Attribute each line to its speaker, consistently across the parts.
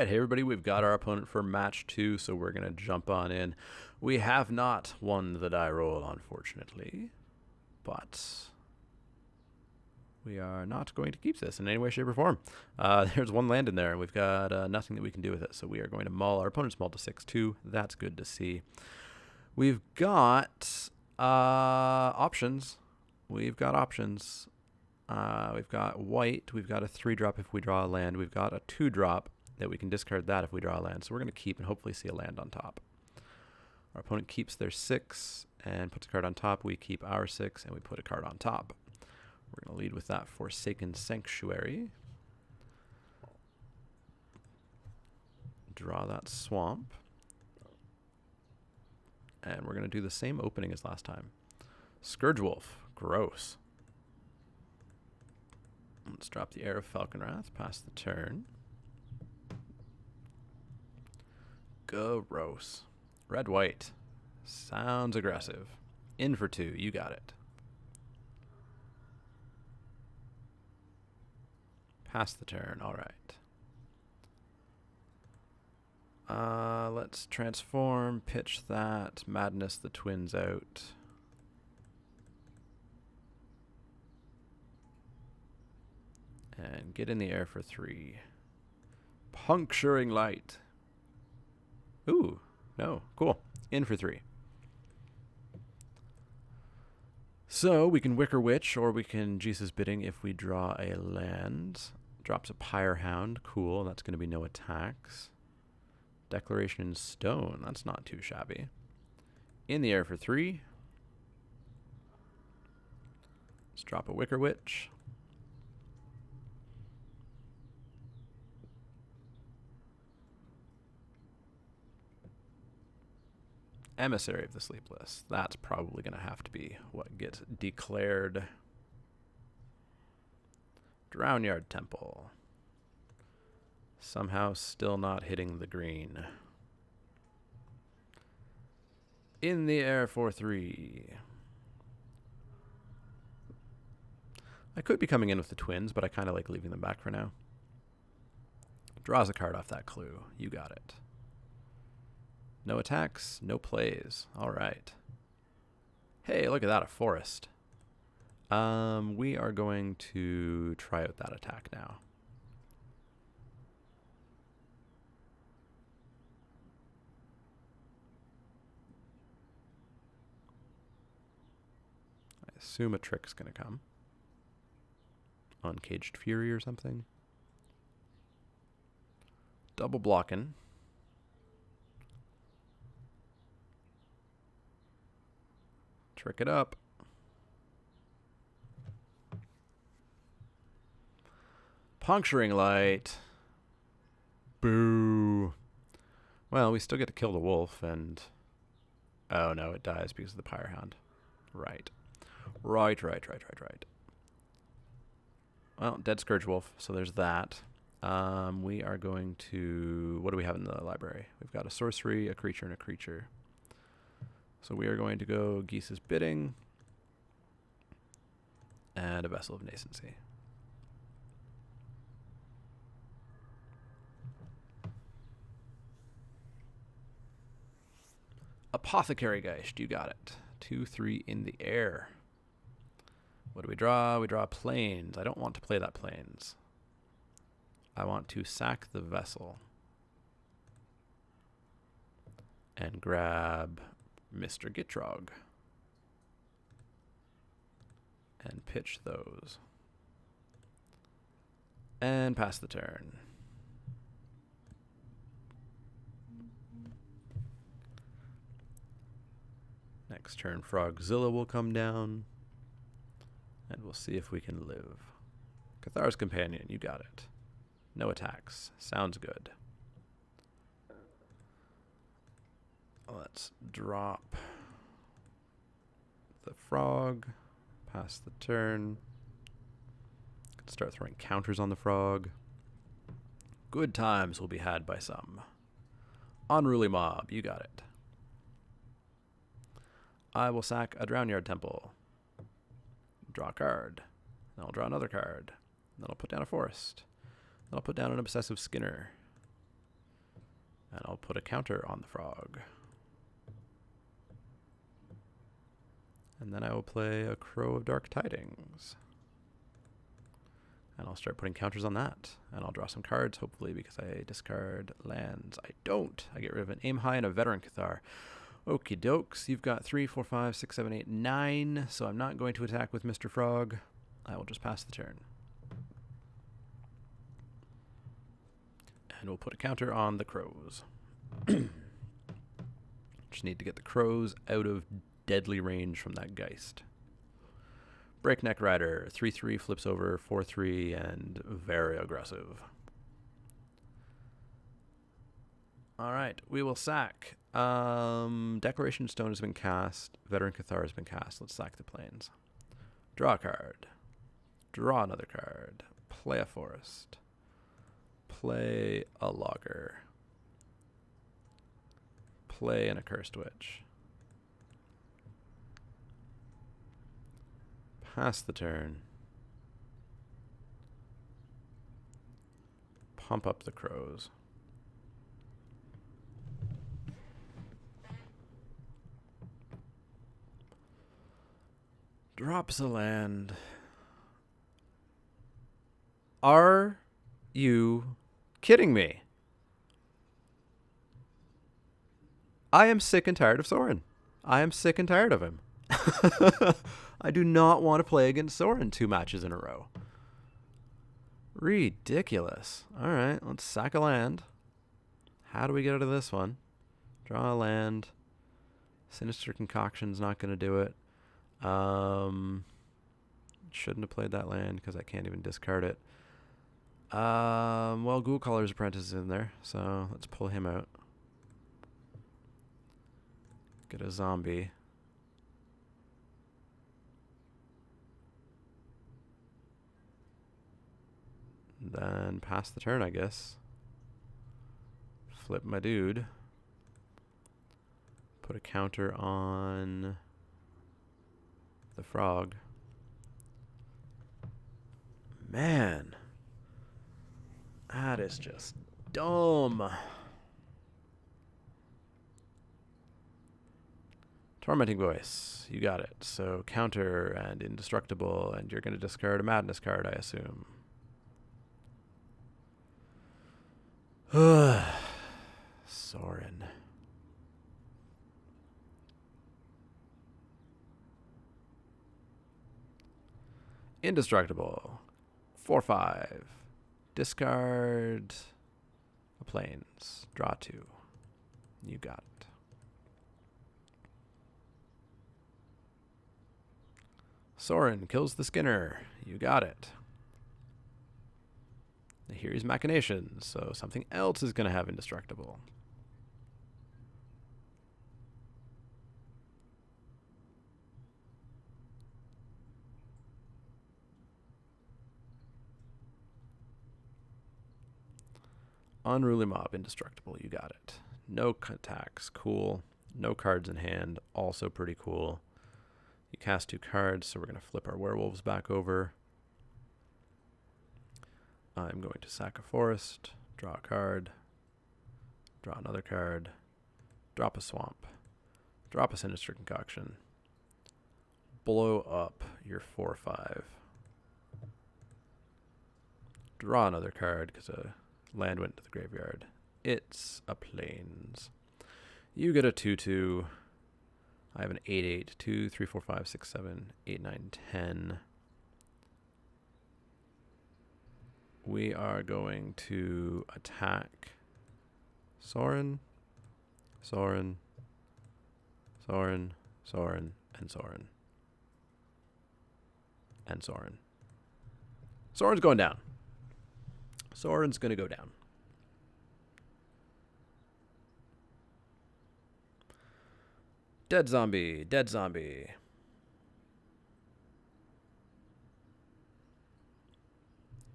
Speaker 1: right, hey everybody, we've got our opponent for match 2, so we're going to jump on in. We have not won the die roll, unfortunately, but we are not going to keep this in any way, shape, or form. There's one land in there. We've got nothing that we can do with it, so we are going to maul. Our opponent's mauled to 6-2. That's good to see. We've got options. We've got options. We've got white. We've got a 3-drop if we draw a land. We've got a 2-drop that we can discard that if we draw a land. So we're going to keep and hopefully see a land on top. Our opponent keeps their 6 and puts a card on top. We keep our 6 and we put a card on top. We're going to lead with that Forsaken Sanctuary. Draw that swamp. And we're going to do the same opening as last time. Scourge Wolf. Gross. Let's drop the Heir of Falconwrath. Pass the turn. Gross. Red white. Sounds aggressive. In for 2. You got it. Pass the turn. All right. Let's transform. Pitch that. Madness the twins out. And get in the air for 3. Puncturing Light. Ooh, no, cool. In for 3. So we can Wicker Witch, or we can Jesus Bidding if we draw a land. Drops a Pyre Hound. Cool, that's going to be no attacks. Declaration in Stone. That's not too shabby. In the air for 3. Let's drop a Wicker Witch. Emissary of the Sleepless. That's probably going to have to be what gets declared. Drownyard Temple. Somehow still not hitting the green. In the air for 3. I could be coming in with the twins, but I kind of like leaving them back for now. Draws a card off that clue. You got it. No attacks, no plays. All right. Hey, look at that, a forest. We are going to try out that attack now. I assume a trick's going to come. Uncaged Fury or something. Double blocking. Trick it up. Puncturing Light. Boo. Well, we still get to kill the wolf and... Oh no, it dies because of the Pyre Hound. Right. Right. Well, dead Scourge Wolf, so there's that. We are going to... What do we have in the library? We've got a sorcery, a creature, and a creature. So we are going to go Geese's Bidding and a Vessel of Nascency. Apothecary Geist, you got it. 2-3 in the air. What do we draw? We draw Plains. I don't want to play that Plains. I want to sack the Vessel and grab Mr. Gitrog and pitch those and pass the turn. Next turn, Frogzilla will come down and we'll see if we can live. Cathar's Companion, you got it. No attacks. Sounds good. Let's drop the frog, pass the turn. Start throwing counters on the frog. Good times will be had by some. Unruly Mob, you got it. I will sack a Drownyard Temple. Draw a card. Then I'll draw another card. Then I'll put down a forest. Then I'll put down an Obsessive Skinner. put a counter on the frog. And then I will play a Crow of Dark Tidings. And I'll start putting counters on that. And I'll draw some cards, hopefully, because I discard lands. I don't. I get rid of an Aim High and a Veteran Cathar. Okie dokes. You've got 3, 4, 5, 6, 7, 8, 9. So I'm not going to attack with Mr. Frog. I will just pass the turn. And we'll put a counter on the crows. Just need to get the crows out of deadly range from that Geist. Breakneck Rider, 3/3, flips over, 4/3, and very aggressive. Alright, we will sack. Declaration Stone has been cast. Veteran Cathar has been cast. Let's sack the plains. Draw a card. Draw another card. Play a forest. Play a logger. Play an Accursed Witch. Pass the turn. Pump up the crows. Drops a land. Are you kidding me? I am sick and tired of Sorin. I am sick and tired of him. I do not want to play against Sorin 2 matches in a row. Ridiculous. Alright, let's sack a land. How do we get out of this one? Draw a land. Sinister Concoction's not going to do it. Shouldn't have played that land because I can't even discard it. Well, Ghoul Caller's Apprentice is in there, so let's pull him out. Get a zombie. Then pass the turn, I guess. Flip my dude. Put a counter on the frog. Man. That is just dumb. Tormenting Voice. You got it. So counter and indestructible, and you're going to discard a Madness card, I assume. Sorin. Indestructible. 4/5. Discard a plains. Draw 2. You got it. Sorin kills the Skinner. You got it. Here is Machinations, so something else is going to have Indestructible. Unruly Mob, Indestructible, you got it. No attacks, cool. No cards in hand, also pretty cool. You cast 2 cards, so we're going to flip our werewolves back over. I'm going to sack a forest, draw a card, draw another card, drop a swamp, drop a Sinister Concoction, blow up your 4/5. Draw another card because a land went to the graveyard. It's a plains. You get a 2/2. I have an 8/8. 2, 3, 4, 5, 6, 7, 8, 9, 10. We are going to attack Sorin, Sorin, Sorin, Sorin, and Sorin. And Sorin. Sorin's going down. Sorin's going to go down. Dead zombie, dead zombie.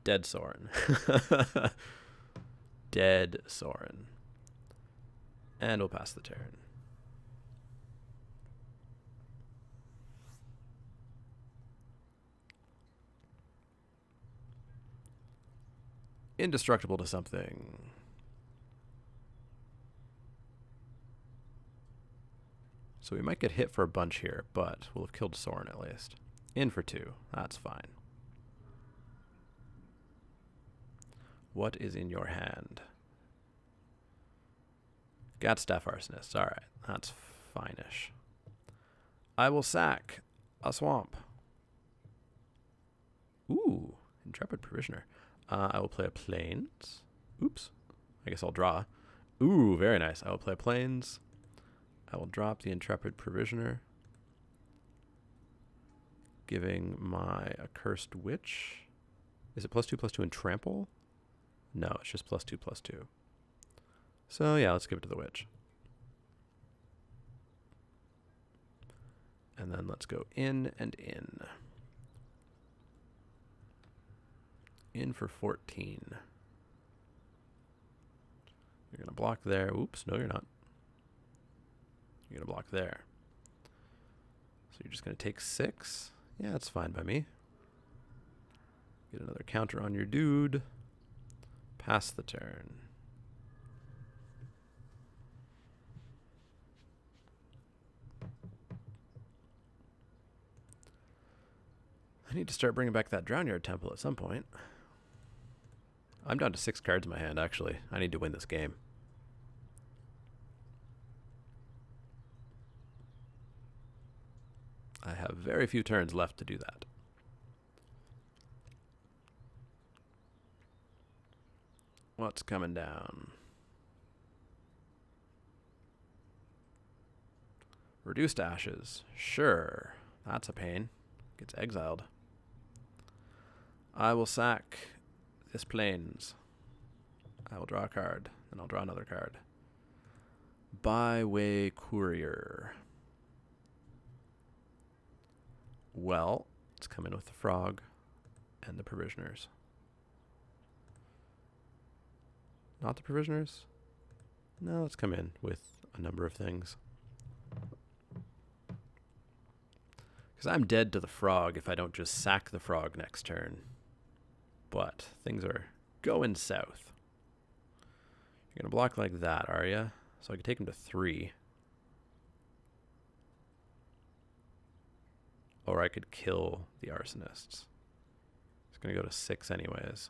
Speaker 1: Dead Sorin. Dead Sorin. And we'll pass the turn. Indestructible to something. So we might get hit for a bunch here, but we'll have killed Soren at least. In for 2. That's fine. What is in your hand? Got Staff Arsonist. Alright, that's fine-ish. I will sack a swamp. Ooh, Intrepid Provisioner. I will play a Plains. Oops. I guess I'll draw. Ooh, very nice. I will play Plains. I will drop the Intrepid Provisioner, giving my Accursed Witch. Is it +2/+2 and Trample? No, it's just +2/+2. So yeah, let's give it to the Witch. And then let's go in and in. In for 14. You're going to block there. Oops, no you're not. You're going to block there. So you're just going to take 6. Yeah, that's fine by me. Get another counter on your dude. Pass the turn. I need to start bringing back that Drownyard Temple at some point. I'm down to 6 cards in my hand, actually. I need to win this game. I have very few turns left to do that. What's coming down? Reduced Ashes. Sure. That's a pain. Gets exiled. I will sack this Plains. I will draw a card. Then I'll draw another card. Byway Courier. Well, let's come in with the Frog and the Provisioners. Not the Provisioners? No, let's come in with a number of things. Because I'm dead to the Frog if I don't just sack the Frog next turn. But things are going south. You're going to block like that, are you? So I can take him to 3. Or I could kill the Arsonists. It's going to go to 6 anyways.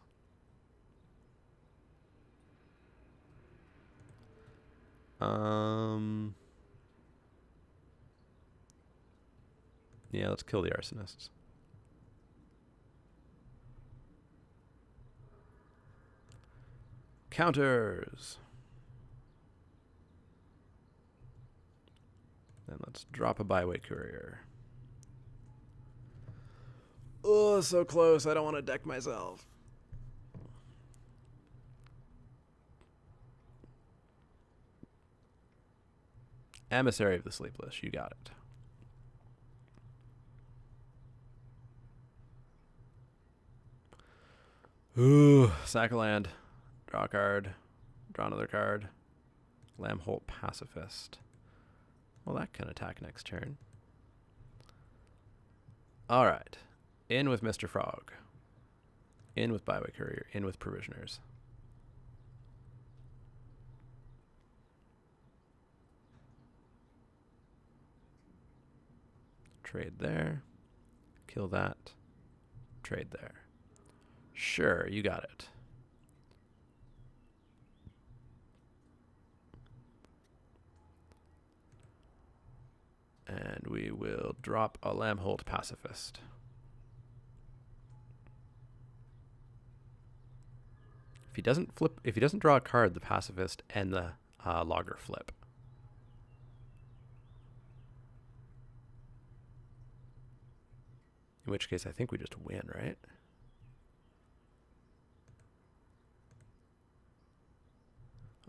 Speaker 1: Yeah, let's kill the Arsonists. Counters. Then let's drop a Byway Courier. Oh, so close. I don't want to deck myself. Emissary of the Sleepless. You got it. Ooh, sack a land. Draw a card. Draw another card. Lambholt Pacifist. Well, that can attack next turn. Alright. In with Mr. Frog. In with Byway Courier. In with Provisioners. Trade there. Kill that. Trade there. Sure, you got it. And we will drop a Lambholt Pacifist. If he doesn't draw a card, the Pacifist and the Logger flip. In which case, I think we just win, right?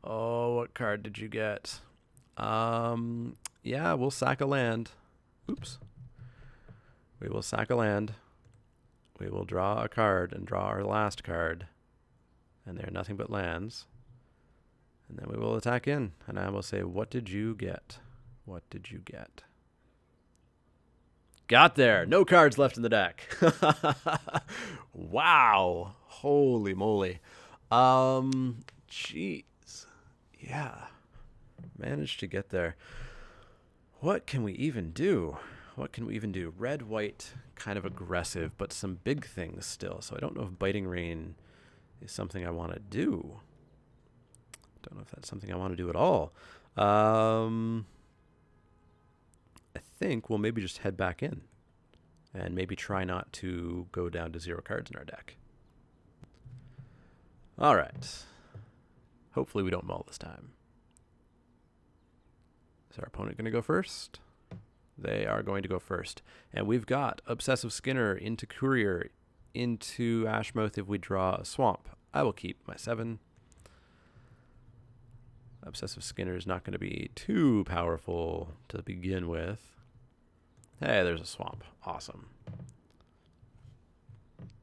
Speaker 1: Oh, what card did you get? Yeah, we'll sack a land. Oops. We will sack a land. We will draw a card and draw our last card. And they're nothing but lands. And then we will attack in. And I will say, what did you get? What did you get? Got there. No cards left in the deck. Wow. Holy moly. Jeez. Yeah. Managed to get there. What can we even do? What can we even do? Red, white, kind of aggressive, but some big things still. So I don't know if Biting Rain is something I want to do. Don't know if that's something I want to do at all. I think we'll maybe just head back in and maybe try not to go down to 0 cards in our deck. All right. Hopefully we don't mull this time. Is our opponent going to go first? They are going to go first. And we've got Obsessive Skinner into Courier, into Ashmouth if we draw a swamp. I will keep my 7. Obsessive Skinner is not going to be too powerful to begin with. Hey, there's a swamp. Awesome.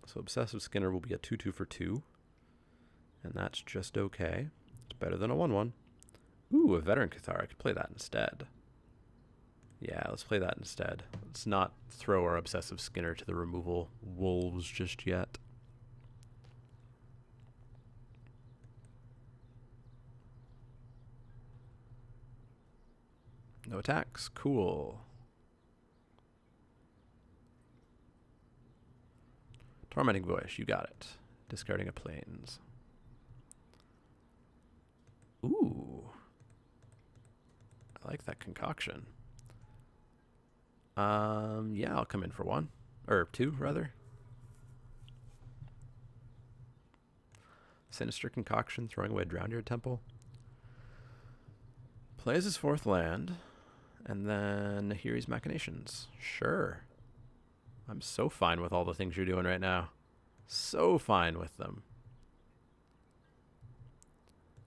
Speaker 1: So Obsessive Skinner will be a 2/2 for 2. And that's just okay. It's better than a 1/1. Ooh, a Veteran Cathar. I could play that instead. Yeah, let's play that instead. Let's not throw our Obsessive Skinner to the removal wolves just yet. No attacks. Cool. Tormenting Voice. You got it. Discarding a Plains. Ooh. I like that concoction. Yeah, I'll come in for 1. Or 2, rather. Sinister Concoction, throwing away Drowned Temple. Plays his 4th land. And then Nahiri's Machinations. Sure. I'm so fine with all the things you're doing right now. So fine with them.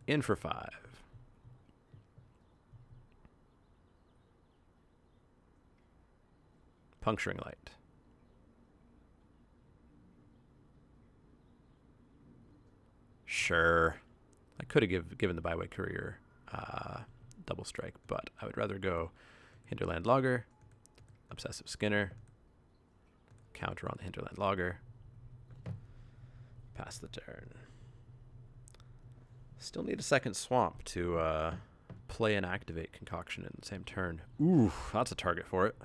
Speaker 1: In for 5. Puncturing Light. Sure. I could have given the Byway Courier double strike, but I would rather go Hinterland Logger, Obsessive Skinner, counter on the Hinterland Logger, pass the turn. Still need a second swamp to play and activate Concoction in the same turn. Ooh, that's a target for it.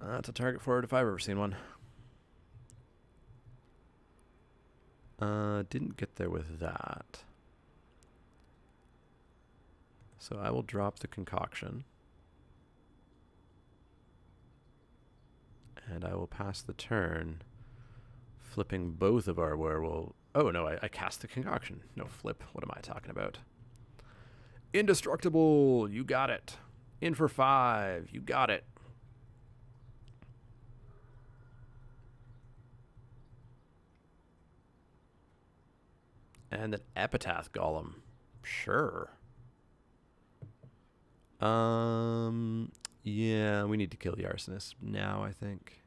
Speaker 1: That's a target for it if I've ever seen one. Didn't get there with that. So I will drop the Concoction. And I will pass the turn, flipping both of our werewolf. Oh, no, I cast the Concoction. No flip. What am I talking about? Indestructible. You got it. In for 5. You got it. And an Epitaph Golem. Sure. Yeah, we need to kill the Arsonist now, I think.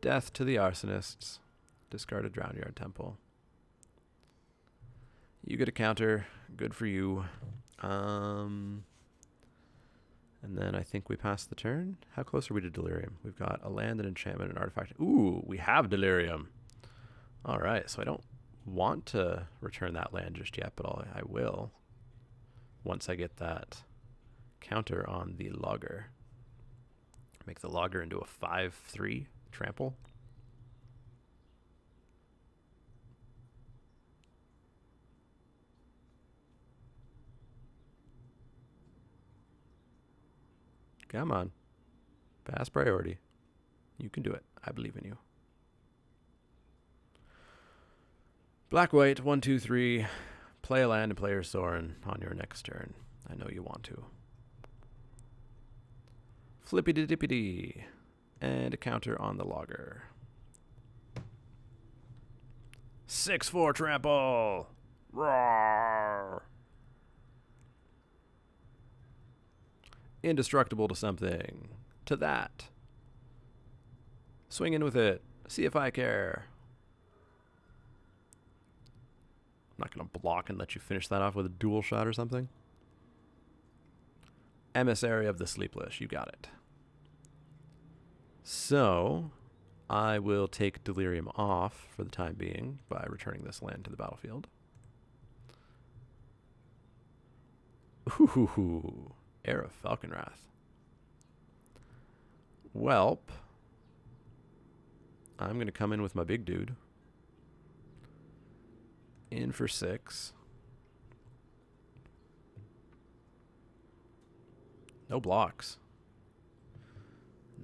Speaker 1: Death to the Arsonists. Discard a Drowned Temple. You get a counter. Good for you. And then I think we pass the turn. How close are we to Delirium? We've got a land, an enchantment, an artifact. Ooh, we have Delirium. All right, so I don't want to return that land just yet, but I will once I get that counter on the Logger. Make the Logger into a 5/3 trample. Come on. Pass priority. You can do it. I believe in you. Black-white, 1, 2, 3. Play a land and play your Sorin on your next turn. I know you want to. Flippity-dippity. And a counter on the Logger. 6/4 trample. Roar. Indestructible to something. To that. Swing in with it. See if I care. I'm not going to block and let you finish that off with a dual shot or something. Emissary of the Sleepless. You got it. So, I will take Delirium off for the time being by returning this land to the battlefield. Ooh, Heir of Falconwrath. Welp. I'm going to come in with my big dude. In for 6. No blocks.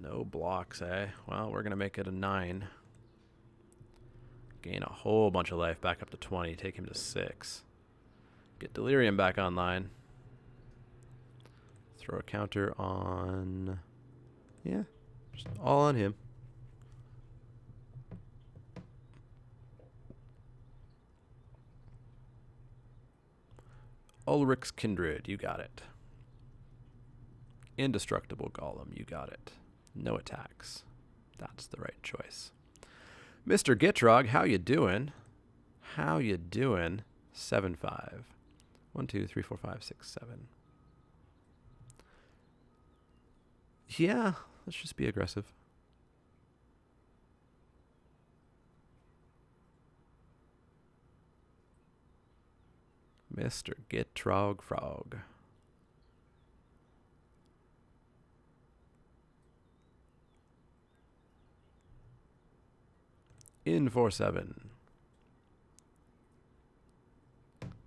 Speaker 1: No blocks, eh? Well, we're going to make it a 9. Gain a whole bunch of life back up to 20. Take him to 6. Get Delirium back online. Throw a counter on... Yeah, just all on him. Ulrich's Kindred, you got it. Indestructible Golem, you got it. No attacks. That's the right choice. Mr. Gitrog, how you doing? How you doing? 7-5. 1, 2, 3, 4, 5, 6, 7. Yeah, let's just be aggressive. Mr. Gitrog Frog. In for 7.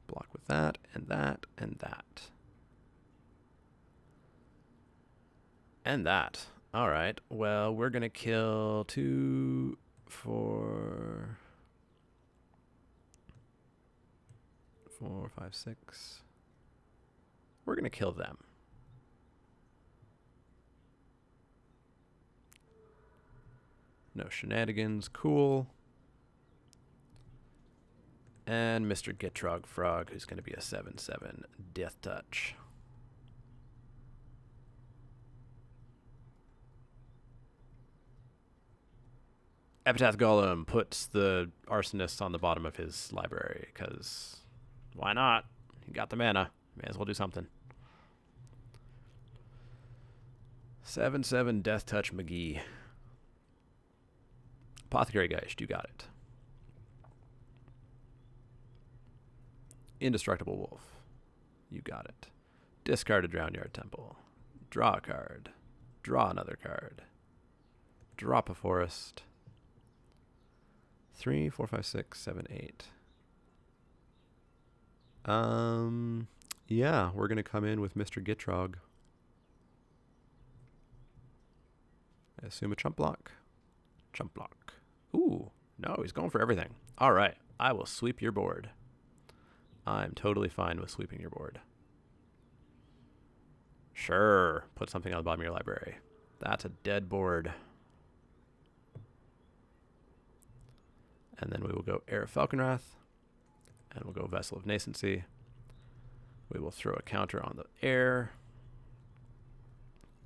Speaker 1: Block with that, and that, and that. And that. All right. Well, we're going to kill 2, 4, 5, 6. We're going to kill them. No shenanigans. Cool. And Mr. Gitrog Frog, who's going to be a 7/7 Death Touch. Epitaph Golem puts the Arsonists on the bottom of his library, because why not? He got the mana. May as well do something. 7/7 Death Touch McGee. Apothecary Geist, you got it. Indestructible Wolf, you got it. Discard a Drownyard Temple. Draw a card. Draw another card. Drop a forest. 3, 4, 5, 6, 7, 8. Yeah, we're going to come in with Mr. Gitrog. I assume a chump block. Chump block. Ooh, no, he's going for everything. All right, I will sweep your board. I'm totally fine with sweeping your board. Sure, put something on the bottom of your library. That's a dead board. And then we will go Heir of Falconwrath. And we'll go Vessel of Nascency. We will throw a counter on the heir.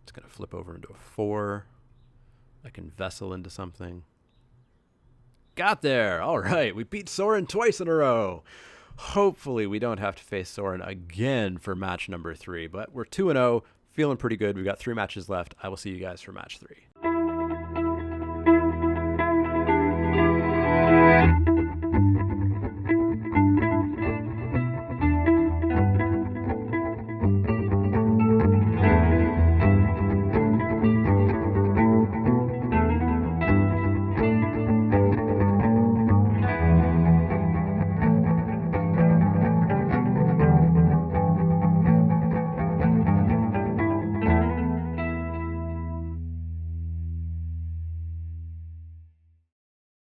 Speaker 1: It's going to flip over into a 4. I can Vessel into something. Got there! All right, we beat Sorin twice in a row. Hopefully we don't have to face Sorin again for match number 3. But we're 2-0, feeling pretty good. We've got 3 matches left. I will see you guys for match 3.